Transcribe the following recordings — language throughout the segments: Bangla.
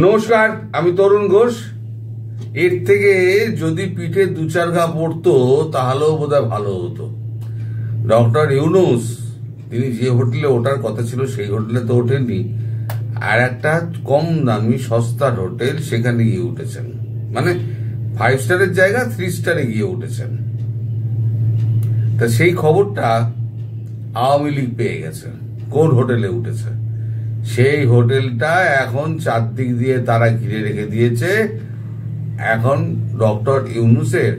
নমস্কার, আমি তরুণ ঘোষ। এর থেকে যদি পিঠে দু চার ঘা পড়তো তাহলেও বোধহয় ভালো হতো। ডক্টর ইউনূস তিনি যে হোটেলে ওঠার কথা ছিল সেই হোটেলে তো ওঠেননি, আর একটা কম দামি সস্তার হোটেল সেখানে গিয়ে উঠেছেন। মানে 5 স্টারের জায়গা 3 স্টারে গিয়ে উঠেছেন। তা সেই খবরটা আওয়ামী লীগ পেয়ে গেছে কোন হোটেলে উঠেছে। সেই হোটেলটা এখন চারদিক দিয়ে তারা ঘিরে রেখে দিয়েছে। এখন ডক্টর ইউনূসের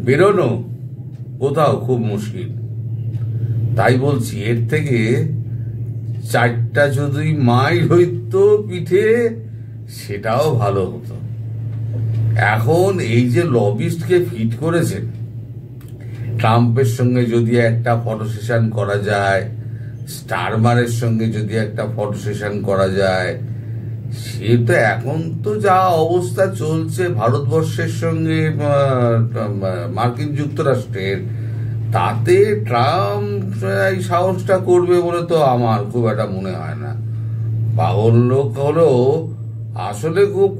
বেরোনো কোথাও খুব মুশকিল। তাই বলছি, এর থেকে 4টা যদি মাইল হইতো পিঠে সেটাও ভালো হতো। এখন এই যে লবিস্টকে ফিট করেছেন, ট্রাম্পের সঙ্গে যদি একটা ফটো সেশন করা যায়, স্টারমারের সঙ্গে যদি একটা ফটো সেশন করা যায়, সে তো এখন তো যা অবস্থা চলছে ভারতবর্ষের সঙ্গে মার্কিন যুক্তরাষ্ট্রের, তাতে ট্রাম্প এই সাহসটা করবে বলে তো আমার খুব একটা মনে হয় না। পাগল লোক হলেও আসলে খুব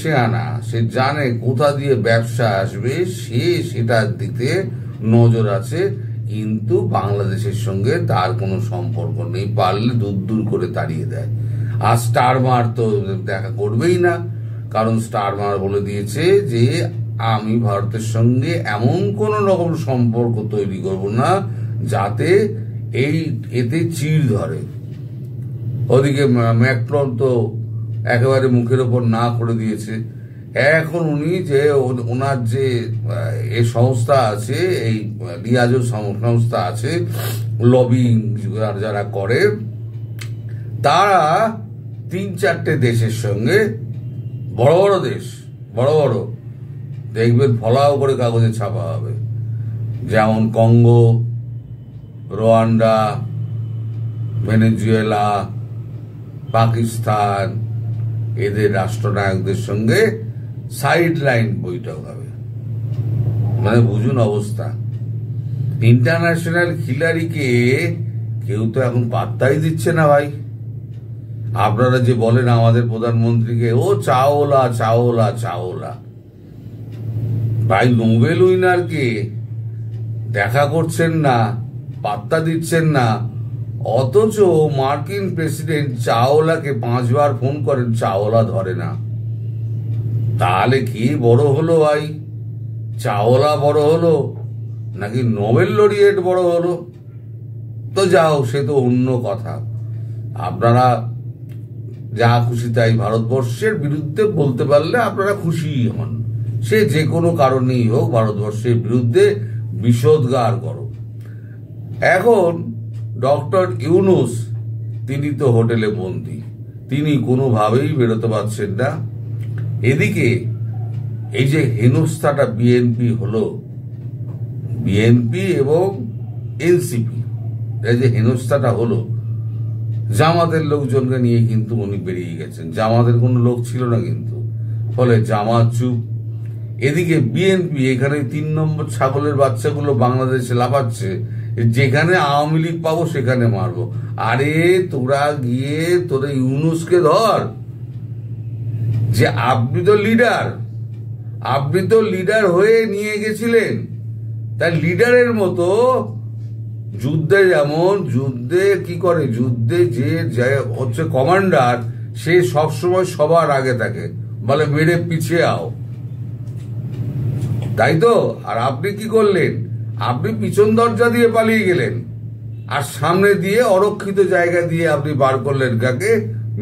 শেয়ানা, সে জানে কোথা দিয়ে ব্যবসা আসবে, সে সেটার দিকে নজর আছে। কিন্তু বাংলাদেশের সঙ্গে তার কোনো সম্পর্ক নেই, পারলে দূর দূর করে তাড়িয়ে দেয়। আর স্টারমার তো দেখা করবেই না, কারণ স্টারমার বলে দিয়েছে যে আমি ভারতের সঙ্গে এমন কোন রকম সম্পর্ক তৈরি করব না যাতে এতে চিড় ধরে। ওদিকে ম্যাক্রন তো একেবারে মুখের ওপর না করে দিয়েছে। এখন উনি যে ওনার যে এই সংস্থা আছে, এই লিয়াজো সংস্থা আছে, লবিং যারা করে, তারা 3-4টে দেশের সঙ্গে, বড় বড় দেশ, বড় বড় দেখবেন ফলাও করে কাগজে ছাপা হবে, যেমন কঙ্গো, রোয়ান্ডা, ভেনেজুয়েলা, পাকিস্তান, এদের রাষ্ট্রনায়কদের সঙ্গে সাইড লাইন বৈঠক হবে। মানে বুঝুন অবস্থা। ইন্টারন্যাশনাল খিলাড়িকে কেউ তো এখন পাত্তাই দিচ্ছে না ভাই। আপনারা যে বলেন আমাদের প্রধানমন্ত্রীকে ও চাওলা চাওলা চাওলা, ভাই নোবেল উইনারকে দেখা করছেন না, পাত্তা দিচ্ছেন না, অথচ মার্কিন প্রেসিডেন্ট চাওলাকে 5 বার ফোন করেন, চাওলা ধরে না। তাহলে কি বড় হলো ভাই? চাওলা বড় হলো নাকি নোবেল লরিয়েট বড় হলো? তো যাও, সে তো অন্য কথা। আপনারা যা খুশি তাই ভারতবর্ষের বিরুদ্ধে বলতে পারলে আপনারা খুশি হন, সে যে কোনো কারণেই হোক ভারতবর্ষের বিরুদ্ধে বিষোদ্গার করো। এখন ডক্টর ইউনূস তিনি তো হোটেলে বন্দী, তিনি কোনোভাবেই বেরোতে পারছেন না। এদিকে এই যে হেনস্থাটা বিএনপি হলো, বিএনপি এবং এনসিপি এই যে হেনস্থাটা হলো, জামাতের লোকজনকে নিয়ে কিন্তু উনি বেরিয়ে গেছেন। জামাতের কোনো লোক ছিল না কিন্তু, ফলে জামাত চুপ। এদিকে বিএনপি এখানে 3 নম্বর ছাগলের বাচ্চাগুলো বাংলাদেশে লাফাচ্ছে, যেখানে আওয়ামী লীগ পাবো সেখানে মারবো। আরে তোরা গিয়ে তোরা ইউনূসকে ধর, যে আপনি তো লিডার হয়ে নিয়ে গেছিলেন। তাই লিডারের মতো যুদ্ধে, যেমন যুদ্ধে কি করে, যুদ্ধে যে হচ্ছে কমান্ডার, সে সবসময় সবার আগে থাকে, বলে মেরে পিছিয়ে আও, তাই তো। আর আপনি কি করলেন? আপনি পিছন দরজা দিয়ে পালিয়ে গেলেন, আর সামনে দিয়ে অরক্ষিত জায়গা দিয়ে আপনি বার করলেন কাকে?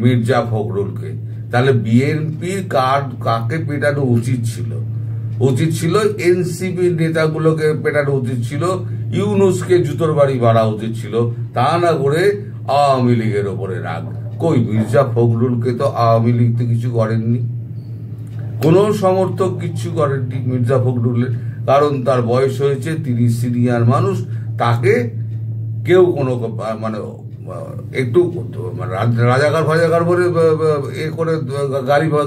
মির্জা ফখরুলকে। তাহলে বিএনপির কাকে পেটানো উচিত ছিল? এনসিপি নেতাগুলোকে পেটানো উচিত ছিল, ইউনূসকে জুতোর বাড়ি মারা উচিত ছিল, তা না করে আওয়ামী লীগের ওপরে রাগ। কই, মির্জা ফখরুলকে তো আওয়ামী লীগ তো কিছু করেননি, কোনো সমর্থক কিছু করেননি মির্জা ফখরুলের, কারণ তার বয়স হয়েছে, তিনি সিনিয়র মানুষ, তাকে কেউ কোনো মানে একটু রাজাকার ফাজাকার বলে এ করে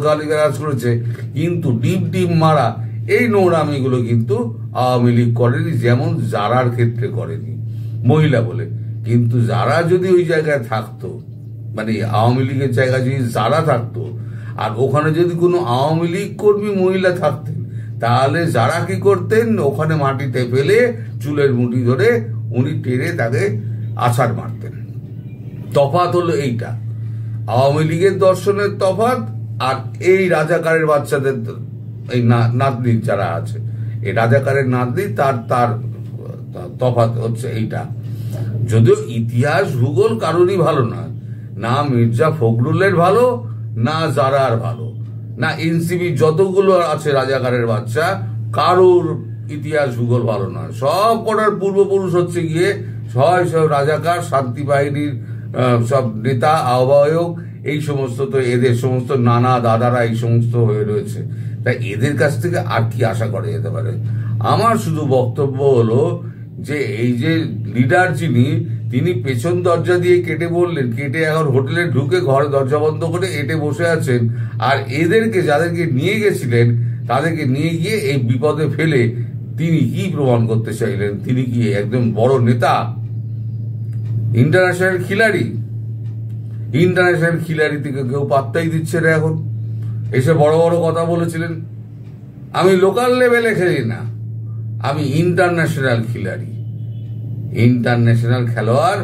গালিগালাজ করেছে, কিন্তু ডিম মারা এই নোংরামিগুলো কিন্তু আওয়ামী লীগ করেনি, যেমন জারার ক্ষেত্রে করেনি, মহিলা বলে। কিন্তু যারা যদি ওই জায়গায় থাকতো, মানে আওয়ামী লীগের জায়গায় যদি যারা থাকতো, আর ওখানে যদি কোনো আওয়ামী লীগ কর্মী মহিলা থাকতেন, তাহলে যারা কি করতেন, ওখানে মাটিতে ফেলে চুলের মুঠি ধরে উনি টেনে তাকে আছাড় মারতেন। তফাৎ হলো এইটা, আওয়ামী লীগের দর্শনের তফাৎ আর এই রাজাকারের বাচ্চাদের, এই নাতনি যারা আছে, এই রাজাকারের নাতনি, তার তফাৎ হচ্ছে এইটা। যদিও ইতিহাস ভূগোল কারণই ভালো নয়, না মির্জা ফখরুলের ভালো, না জারার ভালো, না এনসিবি যতগুলো আছে রাজাকারের বাচ্চা, কারোর ইতিহাস ভূগোল ভালো নয়। সব কটার পূর্বপুরুষ হচ্ছে গিয়ে সব রাজাকার, শান্তি বাহিনীর সব নেতা, আহ্বায়ক, এই সমস্ত। তো এদের সমস্ত নানা দাদারা এই সমস্ত হয়ে রয়েছে, তাই এদের কাছ থেকে আর কি আশা করা যেতে পারে? আমার শুধু বক্তব্য হলো যে এই যে লিডার তিনি পেছন দরজা দিয়ে কেটে বললেন, কেটে এখন হোটেলে ঢুকে ঘরে দরজা বন্ধ করে এটে বসে আছেন, আর এদেরকে যাদেরকে নিয়ে গেছিলেন তাদেরকে নিয়ে গিয়ে এই বিপদে ফেলে তিনি কি প্রমাণ করতে চাইলেন? তিনি কি একদম বড় নেতা, ইন্টারন্যাশনাল খিলাড়ি? ইন্টারন্যাশনাল খিলাড়ি থেকে কেউ পাত্তাই দিচ্ছে না এখন। এসে বড় বড় কথা বলেছিলেন, আমি লোকাল লেভেলে খেলি না, আমি ইন্টারন্যাশনাল খিলাড়ি, ইন্টারন্যাশনাল খেলোয়াড়।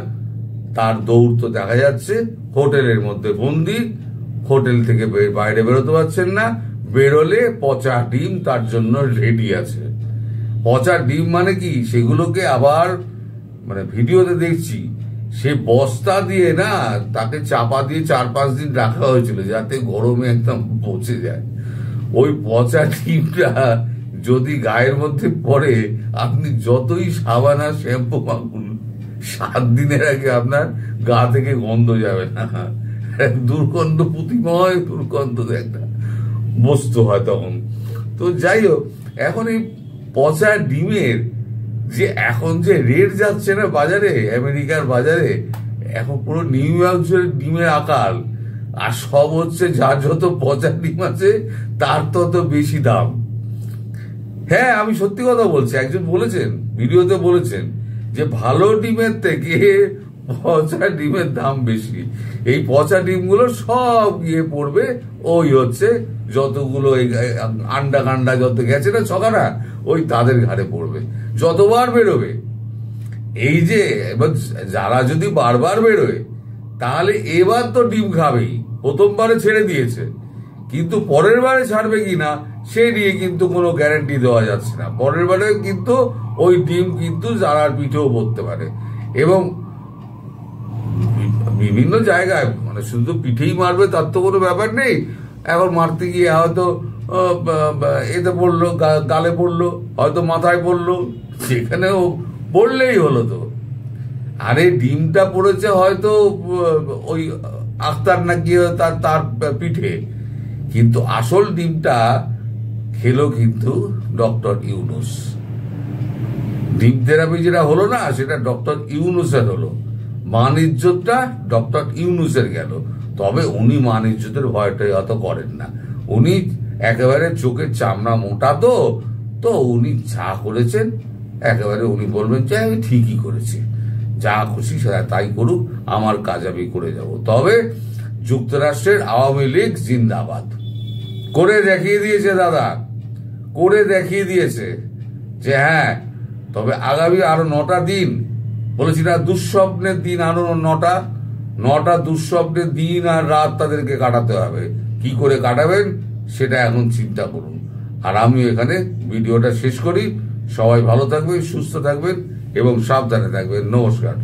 তার দৌড় তো দেখা যাচ্ছে হোটেলের মধ্যে বন্দি, হোটেল থেকে বাইরে বেরোতে পারছেন না, বেরোলে পচা ডিম তার জন্য রেডি আছে। পচা ডিম মানে কি? সেগুলোকে আবার মানে ভিডিওতে দেখছি, সে বস্তা দিয়ে না তাকে চাপা দিয়ে 4-5 দিন রাখা হয়েছিল যাতে গরমে একদম পচে যায়। ওই পচা ডিমটা যদি গায়ের মধ্যে পড়ে, আপনি যতই সাবান আর শ্যাম্পু মাখুন, 7 দিনের আগে আপনার গা থেকে গন্ধ যাবে না। দুর্গন্ধ, পুঁতিময় দুর্গন্ধ একটা বস্তু হয় তখন। তো যাই হোক, এখন এই পচা ডিমের যে এখন যে রেট যাচ্ছে না বাজারে, আমেরিকার বাজারে, এখন পুরো নিউ ইয়র্ক ডিমের আকাল। আর সব হচ্ছে যার যত পচা ডিম আছে তার তত বেশি দাম। হ্যাঁ, আমি সত্যি কথা বলছি, একজন বলেছেন, ভিডিওতে বলেছেন যে ভালো ডিমের থেকে পচা ডিমের দাম বেশি। এই পচা ডিমগুলো সব গিয়ে পড়বে ওই হচ্ছে যতগুলো আন্ডা কান্ডা যত গেছে না ছকারা, ওই তাদের ঘাড়ে পড়বে, যতবার বেরোবে। এই যে এবার যারা যদি বারবার বেরোয়, তাহলে এবার তো ডিম খাবেই। প্রথমবারে ছেড়ে দিয়েছে, কিন্তু পরের বারে ছাড়বে কিনা সে নিয়ে কিন্তু কোনো গ্যারান্টি দেওয়া যাচ্ছে না। পরের বারে কিন্তু ওই ডিম কিন্তু যারার পিঠেও পড়তে পারে, এবং বিভিন্ন জায়গায়, মানে শুধু পিঠেই মারবে তার তো কোনো ব্যাপার নেই। এখন মারতে গিয়ে হয়তো এতে পড়লো, গালে পড়লো, হয়তো মাথায় পড়লো, সেখানেও পড়লেই হলো। তো আরে ডিমটা পড়েছে হয়তো ওই আখতার নাকি তার পিঠে, কিন্তু আসল ডিমটা খেলো কিন্তু ডক্টর ইউনূস। ডিম থেরাপি যেটা হলো না, সেটা ডক্টর ইউনূসের হলো। মান ইজ্জতটা ডক্টর ইউনূসের গেল। তবে উনি মান ইজ্জতের ভয়টাই অত করেন না, উনি একেবারে চোখের চামড়া মোটা। তো উনি যা করেছেন একেবারে উনি বলবেন যে আমি ঠিকই করেছি, যা খুশি সেটা তাই করুক, আমার কাজ আমি করে যাব। তবে যুক্তরাষ্ট্রের আওয়ামী লীগ জিন্দাবাদ করে দেখিয়ে দিয়েছে দাদা, করে দেখিয়ে দিয়েছে যে হ্যাঁ। তবে আগামী আরো 9টা দিন, বলেছি না দুঃস্বপ্নের দিন, আরো 9টা দুঃস্বপ্নের দিন আর রাত তাদেরকে কাটাতে হবে। কি করে কাটাবেন সেটা এখন চিন্তা করুন। আর আমি এখানে ভিডিওটা শেষ করি। সবাই ভালো থাকবেন, সুস্থ থাকবেন এবং সাবধানে থাকবেন। নমস্কার।